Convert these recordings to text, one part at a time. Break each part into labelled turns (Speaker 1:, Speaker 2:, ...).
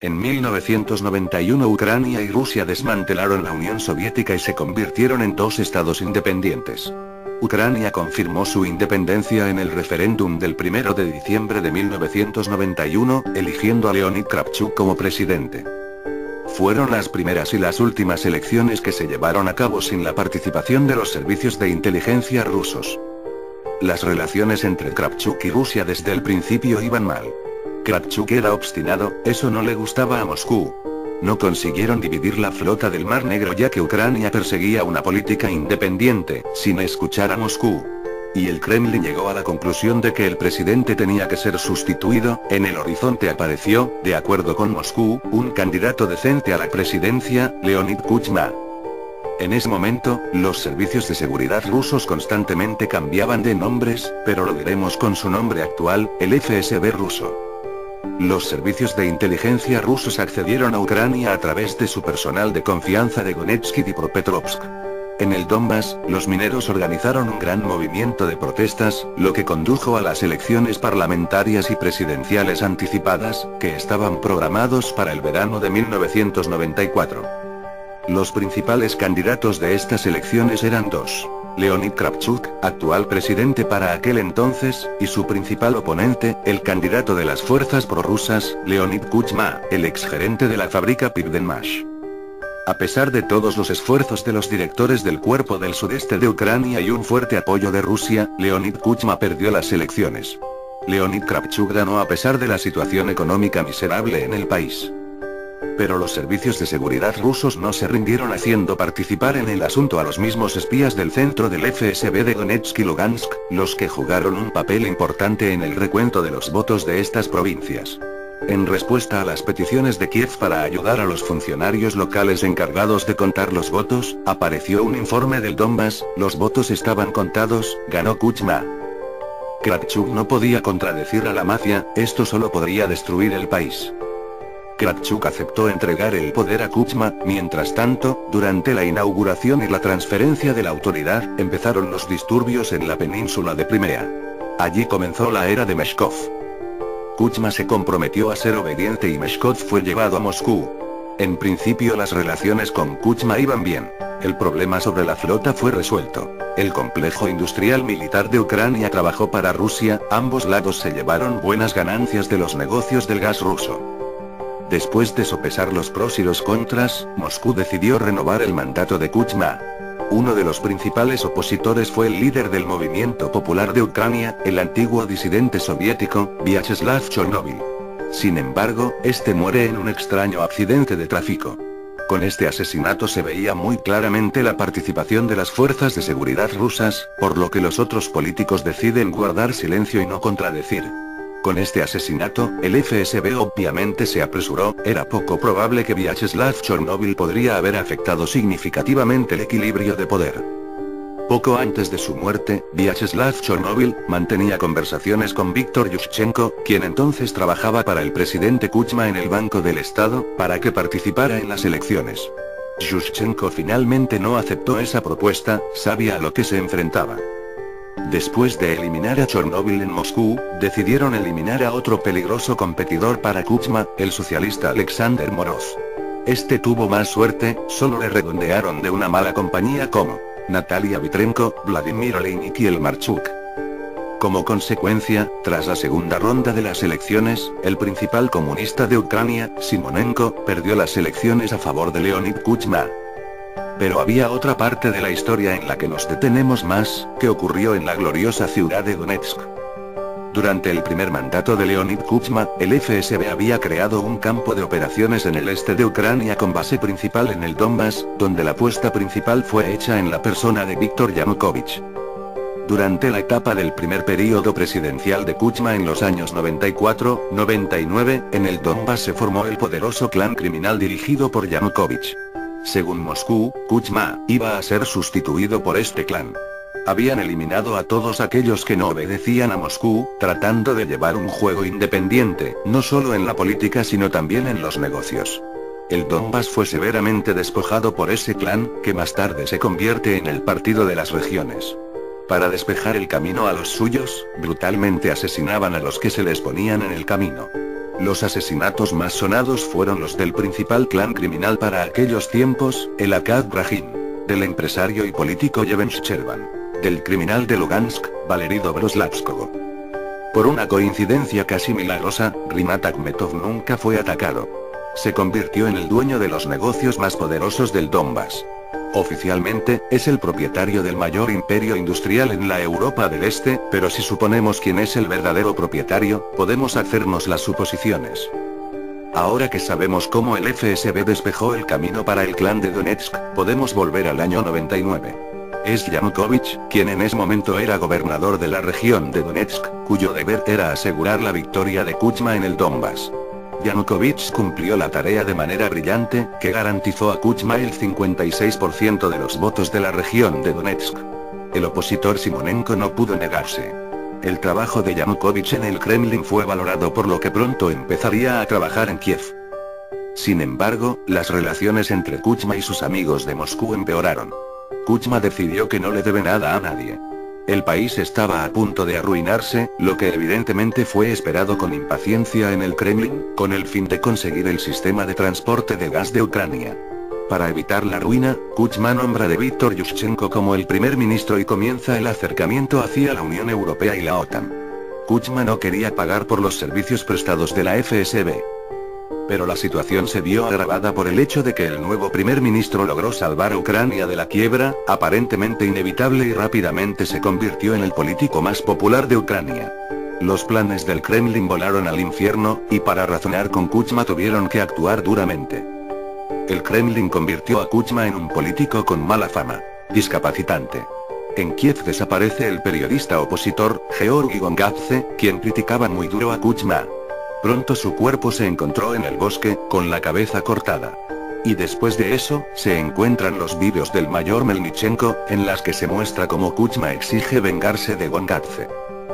Speaker 1: En 1991 Ucrania y Rusia desmantelaron la Unión Soviética y se convirtieron en dos estados independientes. Ucrania confirmó su independencia en el referéndum del 1 de diciembre de 1991, eligiendo a Leonid Kravchuk como presidente. Fueron las primeras y las últimas elecciones que se llevaron a cabo sin la participación de los servicios de inteligencia rusos. Las relaciones entre Kravchuk y Rusia desde el principio iban mal. Kravchuk era obstinado, eso no le gustaba a Moscú. No consiguieron dividir la flota del Mar Negro ya que Ucrania perseguía una política independiente, sin escuchar a Moscú. Y el Kremlin llegó a la conclusión de que el presidente tenía que ser sustituido. En el horizonte apareció, de acuerdo con Moscú, un candidato decente a la presidencia, Leonid Kuchma. En ese momento, los servicios de seguridad rusos constantemente cambiaban de nombres, pero lo diremos con su nombre actual, el FSB ruso. Los servicios de inteligencia rusos accedieron a Ucrania a través de su personal de confianza de Donetsk y Dnipropetrovsk. En el Donbass, los mineros organizaron un gran movimiento de protestas, lo que condujo a las elecciones parlamentarias y presidenciales anticipadas, que estaban programados para el verano de 1994. Los principales candidatos de estas elecciones eran dos: Leonid Kravchuk, actual presidente para aquel entonces, y su principal oponente, el candidato de las fuerzas prorrusas, Leonid Kuchma, el exgerente de la fábrica Pivdenmash. A pesar de todos los esfuerzos de los directores del cuerpo del sudeste de Ucrania y un fuerte apoyo de Rusia, Leonid Kuchma perdió las elecciones. Leonid Kravchuk ganó a pesar de la situación económica miserable en el país. Pero los servicios de seguridad rusos no se rindieron haciendo participar en el asunto a los mismos espías del centro del FSB de Donetsk y Lugansk, los que jugaron un papel importante en el recuento de los votos de estas provincias. En respuesta a las peticiones de Kiev para ayudar a los funcionarios locales encargados de contar los votos, apareció un informe del Donbass: los votos estaban contados, ganó Kuchma. Kravchuk no podía contradecir a la mafia, esto solo podría destruir el país. Kravchuk aceptó entregar el poder a Kuchma. Mientras tanto, durante la inauguración y la transferencia de la autoridad, empezaron los disturbios en la península de Crimea. Allí comenzó la era de Meshkov. Kuchma se comprometió a ser obediente y Meshkov fue llevado a Moscú. En principio las relaciones con Kuchma iban bien. El problema sobre la flota fue resuelto. El complejo industrial militar de Ucrania trabajó para Rusia, ambos lados se llevaron buenas ganancias de los negocios del gas ruso. Después de sopesar los pros y los contras, Moscú decidió renovar el mandato de Kuchma. Uno de los principales opositores fue el líder del movimiento popular de Ucrania, el antiguo disidente soviético, Vyacheslav Chornovil. Sin embargo, este muere en un extraño accidente de tráfico. Con este asesinato se veía muy claramente la participación de las fuerzas de seguridad rusas, por lo que los otros políticos deciden guardar silencio y no contradecir. Con este asesinato, el FSB obviamente se apresuró. Era poco probable que Vyacheslav Chornovil podría haber afectado significativamente el equilibrio de poder. Poco antes de su muerte, Vyacheslav Chornovil mantenía conversaciones con Víktor Yushchenko, quien entonces trabajaba para el presidente Kuchma en el Banco del Estado, para que participara en las elecciones. Yushchenko finalmente no aceptó esa propuesta, sabía a lo que se enfrentaba. Después de eliminar a Chornovil en Moscú, decidieron eliminar a otro peligroso competidor para Kuchma, el socialista Alexander Moroz. Este tuvo más suerte, solo le redondearon de una mala compañía como Natalia Vitrenko, Vladimir Oleinik y Elmarchuk. Como consecuencia, tras la segunda ronda de las elecciones, el principal comunista de Ucrania, Simonenko, perdió las elecciones a favor de Leonid Kuchma. Pero había otra parte de la historia en la que nos detenemos más, que ocurrió en la gloriosa ciudad de Donetsk. Durante el primer mandato de Leonid Kuchma, el FSB había creado un campo de operaciones en el este de Ucrania con base principal en el Donbass, donde la apuesta principal fue hecha en la persona de Viktor Yanukovych. Durante la etapa del primer período presidencial de Kuchma en los años 94-99, en el Donbass se formó el poderoso clan criminal dirigido por Yanukovych. Según Moscú, Kuchma iba a ser sustituido por este clan. Habían eliminado a todos aquellos que no obedecían a Moscú, tratando de llevar un juego independiente, no solo en la política sino también en los negocios. El Donbass fue severamente despojado por ese clan, que más tarde se convierte en el Partido de las Regiones. Para despejar el camino a los suyos, brutalmente asesinaban a los que se les ponían en el camino. Los asesinatos más sonados fueron los del principal clan criminal para aquellos tiempos, el Akad Brahim, del empresario y político Yevhen Shcherban, del criminal de Lugansk, Valery Dobroslavskovo. Por una coincidencia casi milagrosa, Rinat Akhmetov nunca fue atacado. Se convirtió en el dueño de los negocios más poderosos del Donbass. Oficialmente, es el propietario del mayor imperio industrial en la Europa del Este, pero si suponemos quién es el verdadero propietario, podemos hacernos las suposiciones. Ahora que sabemos cómo el FSB despejó el camino para el clan de Donetsk, podemos volver al año 99. Es Yanukovych, quien en ese momento era gobernador de la región de Donetsk, cuyo deber era asegurar la victoria de Kuchma en el Donbass. Yanukovych cumplió la tarea de manera brillante, que garantizó a Kuchma el 56% de los votos de la región de Donetsk. El opositor Simonenko no pudo negarse. El trabajo de Yanukovych en el Kremlin fue valorado por lo que pronto empezaría a trabajar en Kiev. Sin embargo, las relaciones entre Kuchma y sus amigos de Moscú empeoraron. Kuchma decidió que no le debe nada a nadie. El país estaba a punto de arruinarse, lo que evidentemente fue esperado con impaciencia en el Kremlin, con el fin de conseguir el sistema de transporte de gas de Ucrania. Para evitar la ruina, Kuchma nombra a Víktor Yushchenko como el primer ministro y comienza el acercamiento hacia la Unión Europea y la OTAN. Kuchma no quería pagar por los servicios prestados de la FSB. Pero la situación se vio agravada por el hecho de que el nuevo primer ministro logró salvar a Ucrania de la quiebra, aparentemente inevitable, y rápidamente se convirtió en el político más popular de Ucrania. Los planes del Kremlin volaron al infierno, y para razonar con Kuchma tuvieron que actuar duramente. El Kremlin convirtió a Kuchma en un político con mala fama, discapacitante. En Kiev desaparece el periodista opositor, Georgi Gongadze, quien criticaba muy duro a Kuchma. Pronto su cuerpo se encontró en el bosque, con la cabeza cortada. Y después de eso, se encuentran los vídeos del mayor Melnichenko, en las que se muestra cómo Kuchma exige vengarse de Gongadze.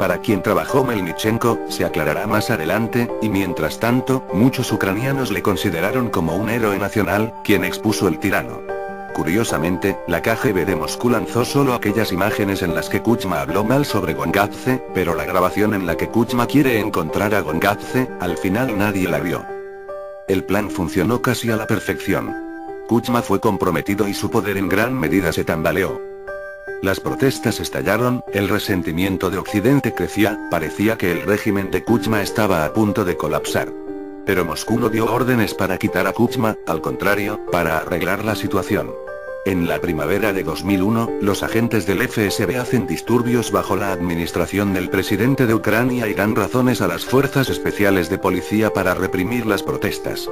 Speaker 1: Para quien trabajó Melnichenko, se aclarará más adelante, y mientras tanto, muchos ucranianos le consideraron como un héroe nacional, quien expuso el tirano. Curiosamente, la KGB de Moscú lanzó solo aquellas imágenes en las que Kuchma habló mal sobre Gongadze, pero la grabación en la que Kuchma quiere encontrar a Gongadze, al final nadie la vio. El plan funcionó casi a la perfección. Kuchma fue comprometido y su poder en gran medida se tambaleó. Las protestas estallaron, el resentimiento de Occidente crecía, parecía que el régimen de Kuchma estaba a punto de colapsar. Pero Moscú no dio órdenes para quitar a Kuchma, al contrario, para arreglar la situación. En la primavera de 2001, los agentes del FSB hacen disturbios bajo la administración del presidente de Ucrania y dan razones a las fuerzas especiales de policía para reprimir las protestas.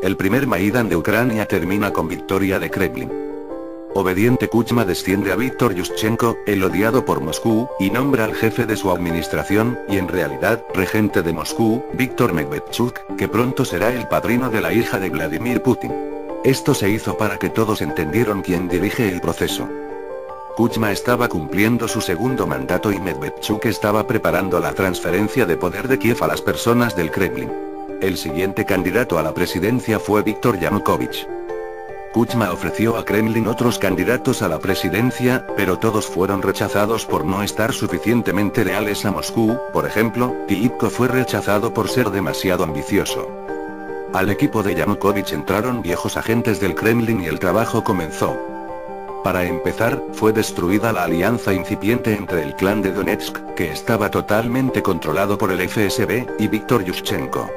Speaker 1: El primer Maidán de Ucrania termina con victoria de Kremlin. Obediente Kuchma desciende a Víktor Yushchenko, el odiado por Moscú, y nombra al jefe de su administración, y en realidad, regente de Moscú, Víktor Medvedchuk, que pronto será el padrino de la hija de Vladimir Putin. Esto se hizo para que todos entendieran quién dirige el proceso. Kuchma estaba cumpliendo su segundo mandato y Medvedchuk estaba preparando la transferencia de poder de Kiev a las personas del Kremlin. El siguiente candidato a la presidencia fue Viktor Yanukovych. Kuchma ofreció a Kremlin otros candidatos a la presidencia, pero todos fueron rechazados por no estar suficientemente leales a Moscú. Por ejemplo, Tiyipko fue rechazado por ser demasiado ambicioso. Al equipo de Yanukovych entraron viejos agentes del Kremlin y el trabajo comenzó. Para empezar, fue destruida la alianza incipiente entre el clan de Donetsk, que estaba totalmente controlado por el FSB, y Víktor Yushchenko.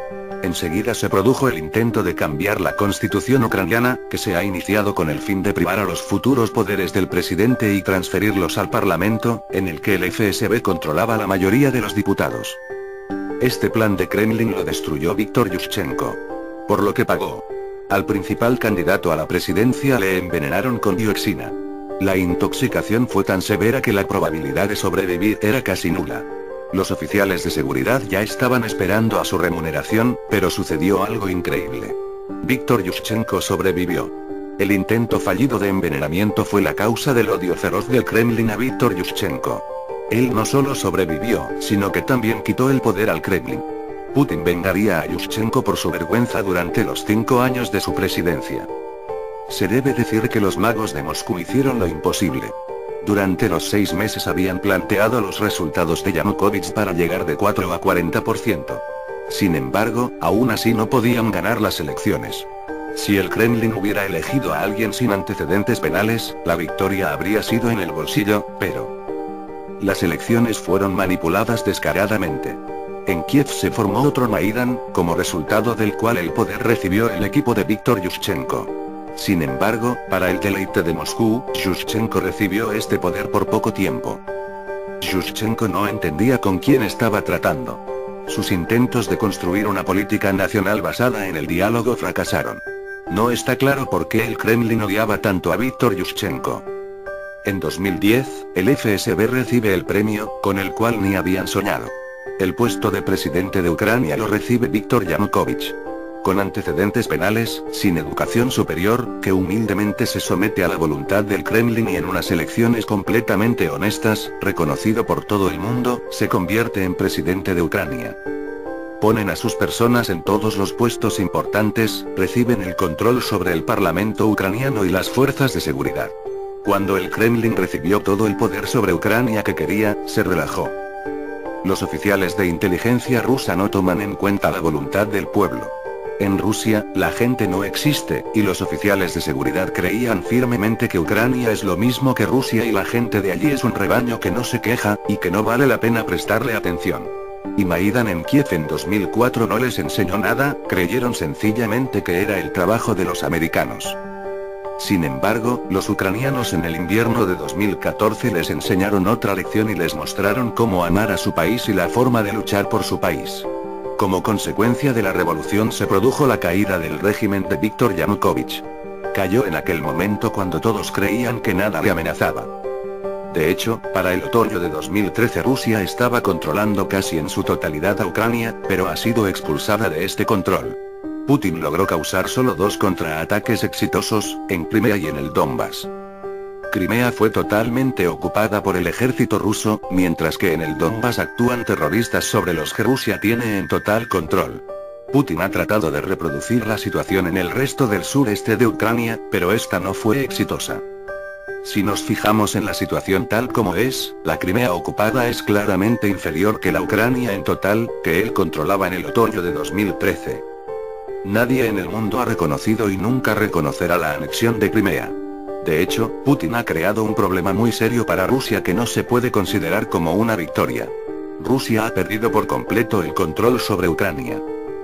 Speaker 1: Enseguida se produjo el intento de cambiar la constitución ucraniana, que se ha iniciado con el fin de privar a los futuros poderes del presidente y transferirlos al parlamento, en el que el FSB controlaba la mayoría de los diputados. Este plan de Kremlin lo destruyó Víktor Yushchenko. Por lo que pagó. Al principal candidato a la presidencia le envenenaron con dioxina. La intoxicación fue tan severa que la probabilidad de sobrevivir era casi nula. Los oficiales de seguridad ya estaban esperando a su remuneración, pero sucedió algo increíble. Víktor Yushchenko sobrevivió. El intento fallido de envenenamiento fue la causa del odio feroz del Kremlin a Víktor Yushchenko. Él no solo sobrevivió, sino que también quitó el poder al Kremlin. Putin vengaría a Yushchenko por su vergüenza durante los 5 años de su presidencia. Se debe decir que los magos de Moscú hicieron lo imposible. Durante los 6 meses habían planteado los resultados de Yanukovych para llegar de 4 a 40%. Sin embargo, aún así no podían ganar las elecciones. Si el Kremlin hubiera elegido a alguien sin antecedentes penales, la victoria habría sido en el bolsillo, pero las elecciones fueron manipuladas descaradamente. En Kiev se formó otro Maidán, como resultado del cual el poder recibió el equipo de Víktor Yushchenko. Sin embargo, para el deleite de Moscú, Yushchenko recibió este poder por poco tiempo. Yushchenko no entendía con quién estaba tratando. Sus intentos de construir una política nacional basada en el diálogo fracasaron. No está claro por qué el Kremlin odiaba tanto a Víktor Yushchenko. En 2010, el FSB recibe el premio, con el cual ni habían soñado. El puesto de presidente de Ucrania lo recibe Víktor Yanukovych. Con antecedentes penales, sin educación superior, que humildemente se somete a la voluntad del Kremlin y en unas elecciones completamente honestas, reconocido por todo el mundo, se convierte en presidente de Ucrania. Ponen a sus personas en todos los puestos importantes, reciben el control sobre el parlamento ucraniano y las fuerzas de seguridad. Cuando el Kremlin recibió todo el poder sobre Ucrania que quería, se relajó. Los oficiales de inteligencia rusa no toman en cuenta la voluntad del pueblo. En Rusia, la gente no existe, y los oficiales de seguridad creían firmemente que Ucrania es lo mismo que Rusia y la gente de allí es un rebaño que no se queja, y que no vale la pena prestarle atención. Y Maidán en Kiev en 2004 no les enseñó nada, creyeron sencillamente que era el trabajo de los americanos. Sin embargo, los ucranianos en el invierno de 2014 les enseñaron otra lección y les mostraron cómo amar a su país y la forma de luchar por su país. Como consecuencia de la revolución se produjo la caída del régimen de Víktor Yanukovych. Cayó en aquel momento cuando todos creían que nada le amenazaba. De hecho, para el otoño de 2013 Rusia estaba controlando casi en su totalidad a Ucrania, pero ha sido expulsada de este control. Putin logró causar solo 2 contraataques exitosos, en Crimea y en el Donbass. Crimea fue totalmente ocupada por el ejército ruso, mientras que en el Donbass actúan terroristas sobre los que Rusia tiene en total control. Putin ha tratado de reproducir la situación en el resto del sureste de Ucrania, pero esta no fue exitosa. Si nos fijamos en la situación tal como es, la Crimea ocupada es claramente inferior que la Ucrania en total, que él controlaba en el otoño de 2013. Nadie en el mundo ha reconocido y nunca reconocerá la anexión de Crimea. De hecho, Putin ha creado un problema muy serio para Rusia que no se puede considerar como una victoria. Rusia ha perdido por completo el control sobre Ucrania.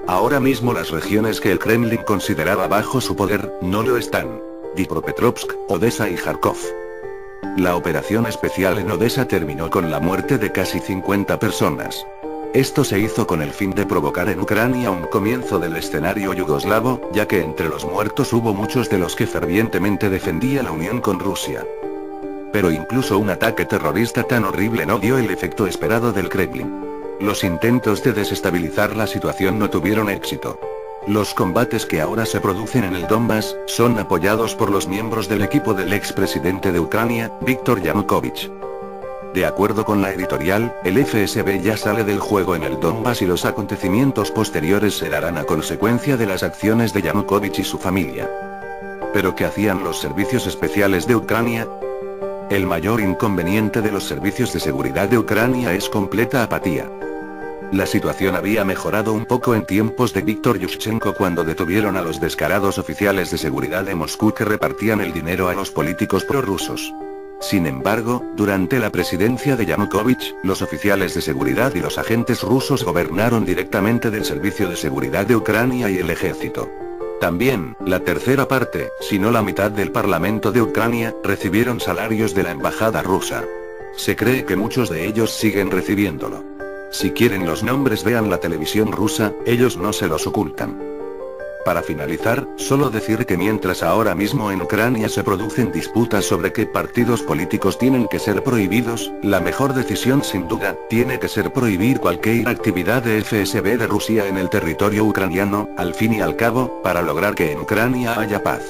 Speaker 1: Ahora mismo las regiones que el Kremlin consideraba bajo su poder, no lo están. Dnipropetrovsk, Odessa y Kharkov. La operación especial en Odessa terminó con la muerte de casi 50 personas. Esto se hizo con el fin de provocar en Ucrania un comienzo del escenario yugoslavo, ya que entre los muertos hubo muchos de los que fervientemente defendía la unión con Rusia. Pero incluso un ataque terrorista tan horrible no dio el efecto esperado del Kremlin. Los intentos de desestabilizar la situación no tuvieron éxito. Los combates que ahora se producen en el Donbass, son apoyados por los miembros del equipo del expresidente de Ucrania, Víktor Yanukovych. De acuerdo con la editorial, el FSB ya sale del juego en el Donbass y los acontecimientos posteriores se darán a consecuencia de las acciones de Yanukovych y su familia. ¿Pero qué hacían los servicios especiales de Ucrania? El mayor inconveniente de los servicios de seguridad de Ucrania es completa apatía. La situación había mejorado un poco en tiempos de Víktor Yushchenko cuando detuvieron a los descarados oficiales de seguridad de Moscú que repartían el dinero a los políticos prorrusos. Sin embargo, durante la presidencia de Yanukovych, los oficiales de seguridad y los agentes rusos gobernaron directamente del Servicio de Seguridad de Ucrania y el ejército. También, la tercera parte, si no la mitad del Parlamento de Ucrania, recibieron salarios de la embajada rusa. Se cree que muchos de ellos siguen recibiéndolo. Si quieren los nombres vean la televisión rusa, ellos no se los ocultan. Para finalizar, solo decir que mientras ahora mismo en Ucrania se producen disputas sobre qué partidos políticos tienen que ser prohibidos, la mejor decisión sin duda, tiene que ser prohibir cualquier actividad de FSB de Rusia en el territorio ucraniano, al fin y al cabo, para lograr que en Ucrania haya paz.